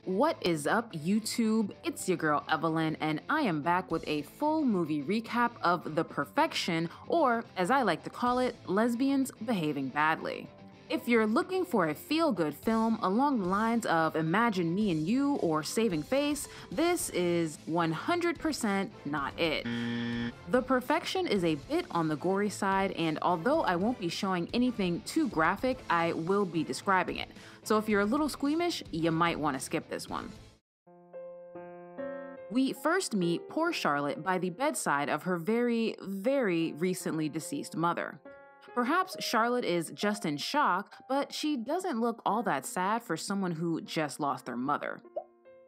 What is up, YouTube? It's your girl Evelyn, and I am back with a full movie recap of The Perfection, or as I like to call it, lesbians behaving badly. If you're looking for a feel-good film along the lines of Imagine Me and You or Saving Face, this is 100% not it. The Perfection is a bit on the gory side, and although I won't be showing anything too graphic, I will be describing it. So if you're a little squeamish, you might want to skip this one. We first meet poor Charlotte by the bedside of her very recently deceased mother. Perhaps Charlotte is just in shock, but she doesn't look all that sad for someone who just lost their mother.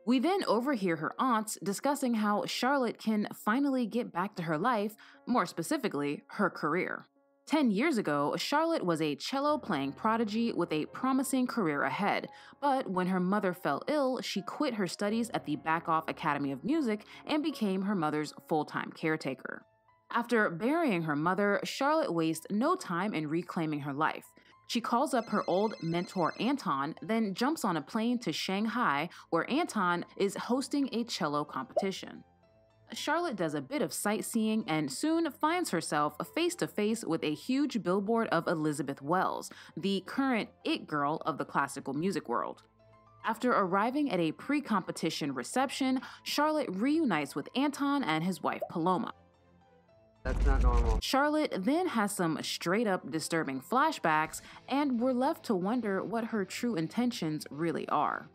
We then overhear her aunts discussing how Charlotte can finally get back to her life, more specifically, her career. 10 years ago, Charlotte was a cello-playing prodigy with a promising career ahead, but when her mother fell ill, she quit her studies at the Backoff Academy of Music and became her mother's full-time caretaker. After burying her mother, Charlotte wastes no time in reclaiming her life. She calls up her old mentor Anton, then jumps on a plane to Shanghai, where Anton is hosting a cello competition. Charlotte does a bit of sightseeing and soon finds herself face to face with a huge billboard of Elizabeth Wells, the current it girl of the classical music world. After arriving at a pre-competition reception, Charlotte reunites with Anton and his wife Paloma. That's not normal. Charlotte then has some straight-up disturbing flashbacks, and we're left to wonder what her true intentions really are.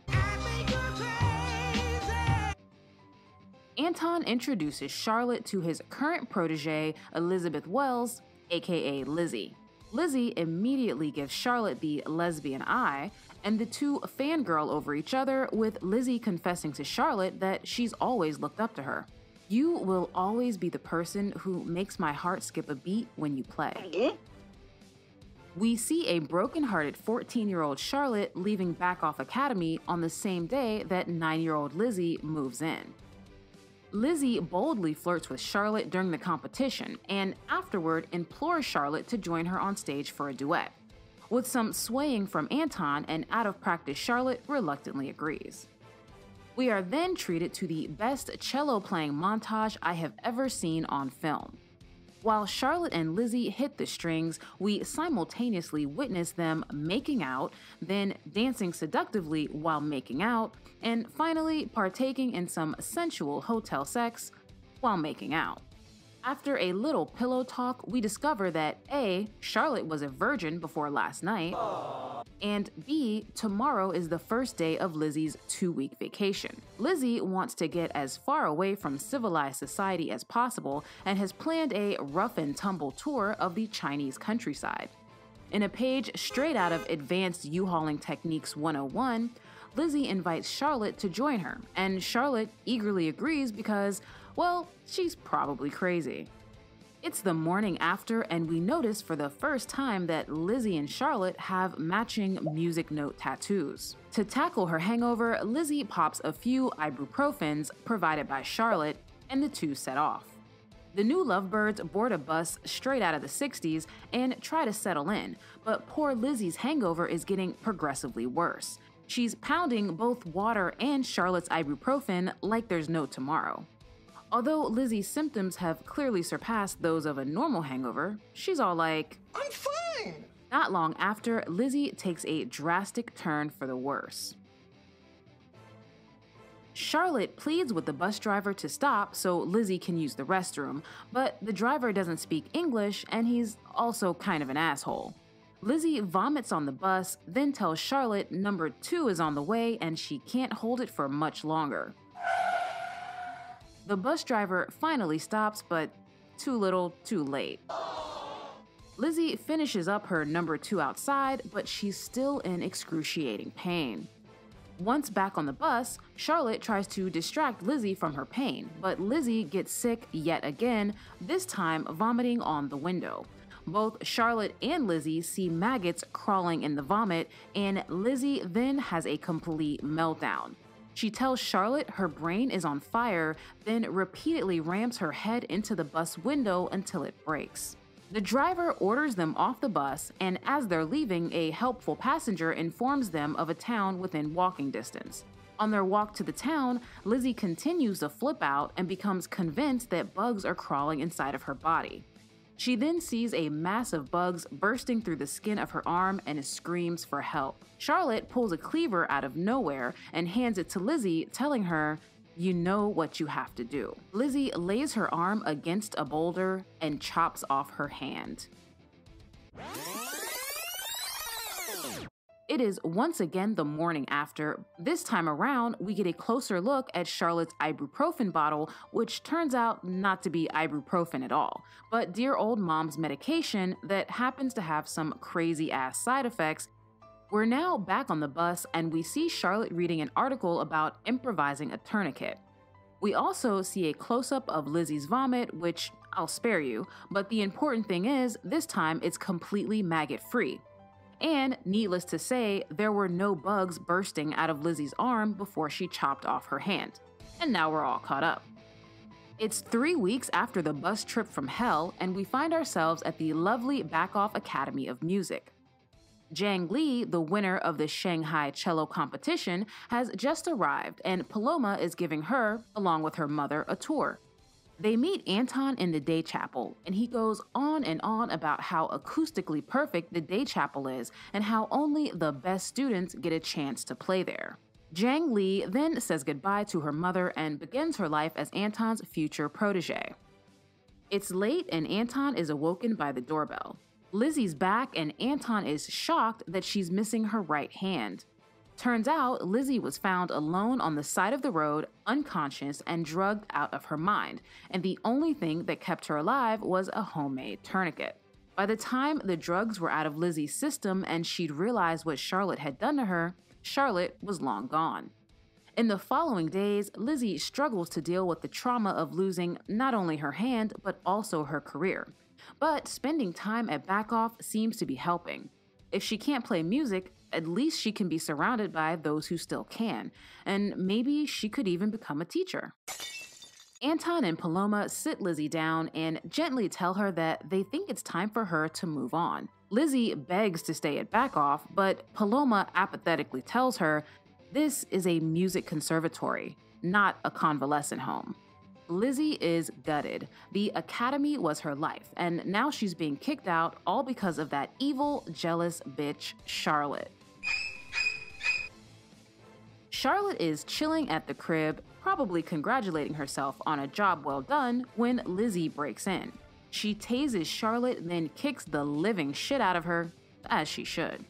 Anton introduces Charlotte to his current protege, Elizabeth Wells, aka Lizzie. Lizzie immediately gives Charlotte the lesbian eye, and the two fangirl over each other, with Lizzie confessing to Charlotte that she's always looked up to her. "You will always be the person who makes my heart skip a beat when you play." We see a broken-hearted 14-year-old Charlotte leaving Backoff Academy on the same day that 9-year-old Lizzie moves in. Lizzie boldly flirts with Charlotte during the competition, and afterward implores Charlotte to join her on stage for a duet. With some swaying from Anton, and out-of-practice Charlotte reluctantly agrees. We are then treated to the best cello-playing montage I have ever seen on film. While Charlotte and Lizzie hit the strings, we simultaneously witness them making out, then dancing seductively while making out, and finally partaking in some sensual hotel sex while making out. After a little pillow talk, we discover that A, Charlotte was a virgin before last night, and B, tomorrow is the first day of Lizzie's 2-week vacation. Lizzie wants to get as far away from civilized society as possible and has planned a rough and tumble tour of the Chinese countryside. In a page straight out of Advanced U-Hauling Techniques 101, Lizzie invites Charlotte to join her, and Charlotte eagerly agrees because, well, she's probably crazy. It's the morning after, and we notice for the first time that Lizzie and Charlotte have matching music note tattoos. To tackle her hangover, Lizzie pops a few ibuprofens provided by Charlotte, and the two set off. The new lovebirds board a bus straight out of the 60s and try to settle in, but poor Lizzie's hangover is getting progressively worse. She's pounding both water and Charlotte's ibuprofen like there's no tomorrow. Although Lizzie's symptoms have clearly surpassed those of a normal hangover, she's all like, "I'm fine!" Not long after, Lizzie takes a drastic turn for the worse. Charlotte pleads with the bus driver to stop so Lizzie can use the restroom, but the driver doesn't speak English and he's also kind of an asshole. Lizzie vomits on the bus, then tells Charlotte number 2 is on the way and she can't hold it for much longer. The bus driver finally stops, but too little, too late. Lizzie finishes up her number 2 outside, but she's still in excruciating pain. Once back on the bus, Charlotte tries to distract Lizzie from her pain, but Lizzie gets sick yet again, this time vomiting on the window. Both Charlotte and Lizzie see maggots crawling in the vomit, and Lizzie then has a complete meltdown. She tells Charlotte her brain is on fire, then repeatedly rams her head into the bus window until it breaks. The driver orders them off the bus, and as they're leaving, a helpful passenger informs them of a town within walking distance. On their walk to the town, Lizzie continues to flip out and becomes convinced that bugs are crawling inside of her body. She then sees a mass of bugs bursting through the skin of her arm and screams for help. Charlotte pulls a cleaver out of nowhere and hands it to Lizzie, telling her, "You know what you have to do." Lizzie lays her arm against a boulder and chops off her hand. It is once again the morning after. This time around, we get a closer look at Charlotte's ibuprofen bottle, which turns out not to be ibuprofen at all, but dear old mom's medication that happens to have some crazy-ass side effects. We're now back on the bus, and we see Charlotte reading an article about improvising a tourniquet. We also see a close-up of Lizzie's vomit, which I'll spare you, but the important thing is, this time it's completely maggot-free. And, needless to say, there were no bugs bursting out of Lizzie's arm before she chopped off her hand. And now we're all caught up. It's 3 weeks after the bus trip from hell, and we find ourselves at the lovely Backoff Academy of Music. Zhang Li, the winner of the Shanghai cello competition, has just arrived, and Paloma is giving her, along with her mother, a tour. They meet Anton in the day chapel, and he goes on and on about how acoustically perfect the day chapel is and how only the best students get a chance to play there. Zhang Li then says goodbye to her mother and begins her life as Anton's future protege. It's late and Anton is awoken by the doorbell. Lizzie's back and Anton is shocked that she's missing her right hand. Turns out, Lizzie was found alone on the side of the road, unconscious and drugged out of her mind, and the only thing that kept her alive was a homemade tourniquet. By the time the drugs were out of Lizzie's system and she'd realized what Charlotte had done to her, Charlotte was long gone. In the following days, Lizzie struggles to deal with the trauma of losing not only her hand, but also her career. But spending time at Backoff seems to be helping. If she can't play music, at least she can be surrounded by those who still can, and maybe she could even become a teacher. Anton and Paloma sit Lizzie down and gently tell her that they think it's time for her to move on. Lizzie begs to stay at Backoff, but Paloma apathetically tells her this is a music conservatory, not a convalescent home. Lizzie is gutted. The academy was her life, and now she's being kicked out all because of that evil, jealous bitch, Charlotte. Charlotte is chilling at the crib, probably congratulating herself on a job well done, when Lizzie breaks in. She tases Charlotte, then kicks the living shit out of her, as she should.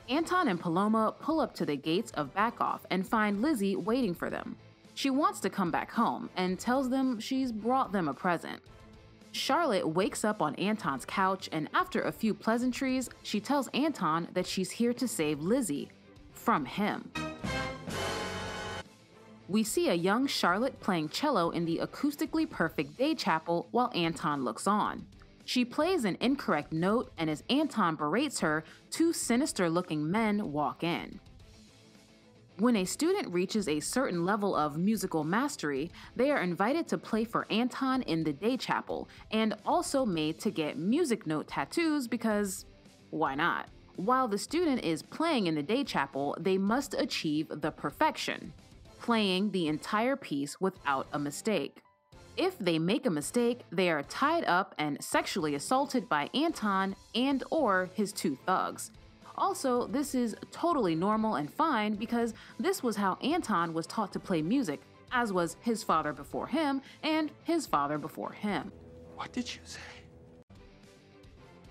Anton and Paloma pull up to the gates of Backoff and find Lizzie waiting for them. She wants to come back home and tells them she's brought them a present. Charlotte wakes up on Anton's couch, and after a few pleasantries, she tells Anton that she's here to save Lizzie from him. We see a young Charlotte playing cello in the acoustically perfect day chapel while Anton looks on. She plays an incorrect note, and as Anton berates her, two sinister-looking men walk in. When a student reaches a certain level of musical mastery, they are invited to play for Anton in the day chapel, and also made to get music note tattoos because why not? While the student is playing in the day chapel, they must achieve the perfection, playing the entire piece without a mistake. If they make a mistake, they are tied up and sexually assaulted by Anton and/or his two thugs. Also, this is totally normal and fine because this was how Anton was taught to play music, as was his father before him and his father before him. What did you say?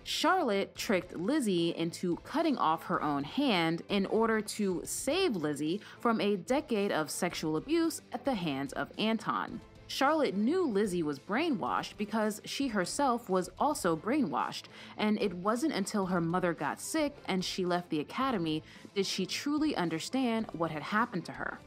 Charlotte tricked Lizzie into cutting off her own hand in order to save Lizzie from a decade of sexual abuse at the hands of Anton. Charlotte knew Lizzie was brainwashed because she herself was also brainwashed, and it wasn't until her mother got sick and she left the academy did she truly understand what had happened to her.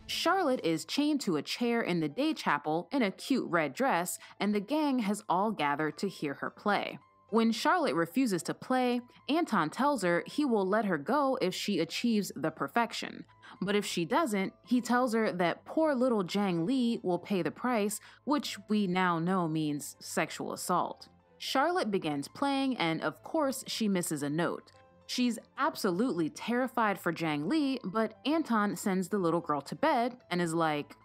Charlotte is chained to a chair in the day chapel in a cute red dress, and the gang has all gathered to hear her play. When Charlotte refuses to play, Anton tells her he will let her go if she achieves the perfection. But if she doesn't, he tells her that poor little Zhang Li will pay the price, which we now know means sexual assault. Charlotte begins playing, and of course she misses a note. She's absolutely terrified for Zhang Li, but Anton sends the little girl to bed and is like.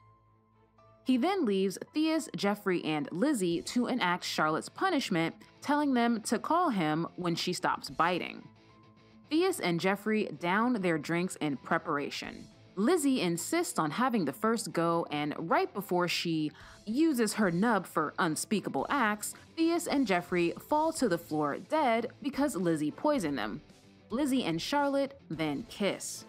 He then leaves Theus, Jeffrey, and Lizzie to enact Charlotte's punishment, telling them to call him when she stops biting. Theus and Jeffrey down their drinks in preparation. Lizzie insists on having the first go, and right before she uses her nub for unspeakable acts, Theus and Jeffrey fall to the floor dead because Lizzie poisoned them. Lizzie and Charlotte then kiss.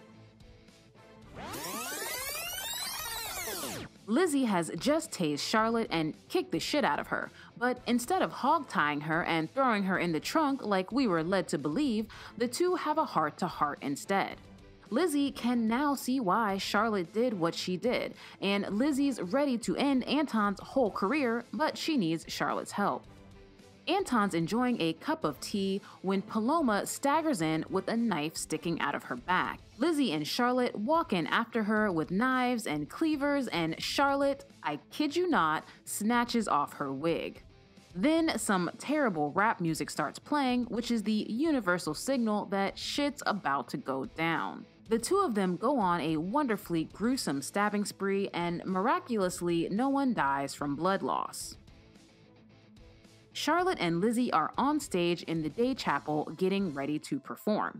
Lizzie has just tased Charlotte and kicked the shit out of her, but instead of hog-tying her and throwing her in the trunk like we were led to believe, the two have a heart-to-heart instead. Lizzie can now see why Charlotte did what she did, and Lizzie's ready to end Anton's whole career, but she needs Charlotte's help. Anton's enjoying a cup of tea when Paloma staggers in with a knife sticking out of her back. Lizzie and Charlotte walk in after her with knives and cleavers, and Charlotte, I kid you not, snatches off her wig. Then some terrible rap music starts playing, which is the universal signal that shit's about to go down. The two of them go on a wonderfully gruesome stabbing spree, and miraculously no one dies from blood loss. Charlotte and Lizzie are on stage in the day chapel getting ready to perform.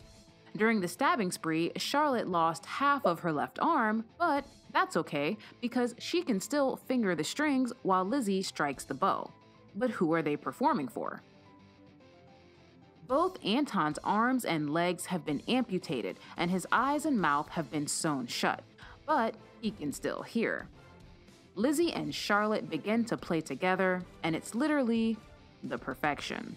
During the stabbing spree, Charlotte lost half of her left arm, but that's okay because she can still finger the strings while Lizzie strikes the bow. But who are they performing for? Both Anton's arms and legs have been amputated and his eyes and mouth have been sewn shut, but he can still hear. Lizzie and Charlotte begin to play together, and it's literally the perfection.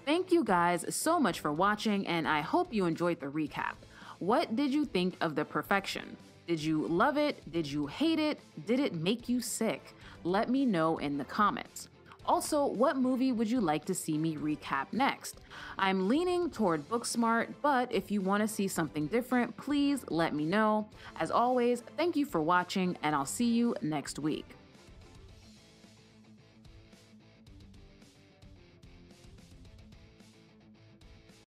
Thank you guys so much for watching, and I hope you enjoyed the recap. What did you think of the perfection? Did you love it? Did you hate it? Did it make you sick? Let me know in the comments. Also, what movie would you like to see me recap next? I'm leaning toward Booksmart, but if you want to see something different, please let me know. As always, thank you for watching, and I'll see you next week.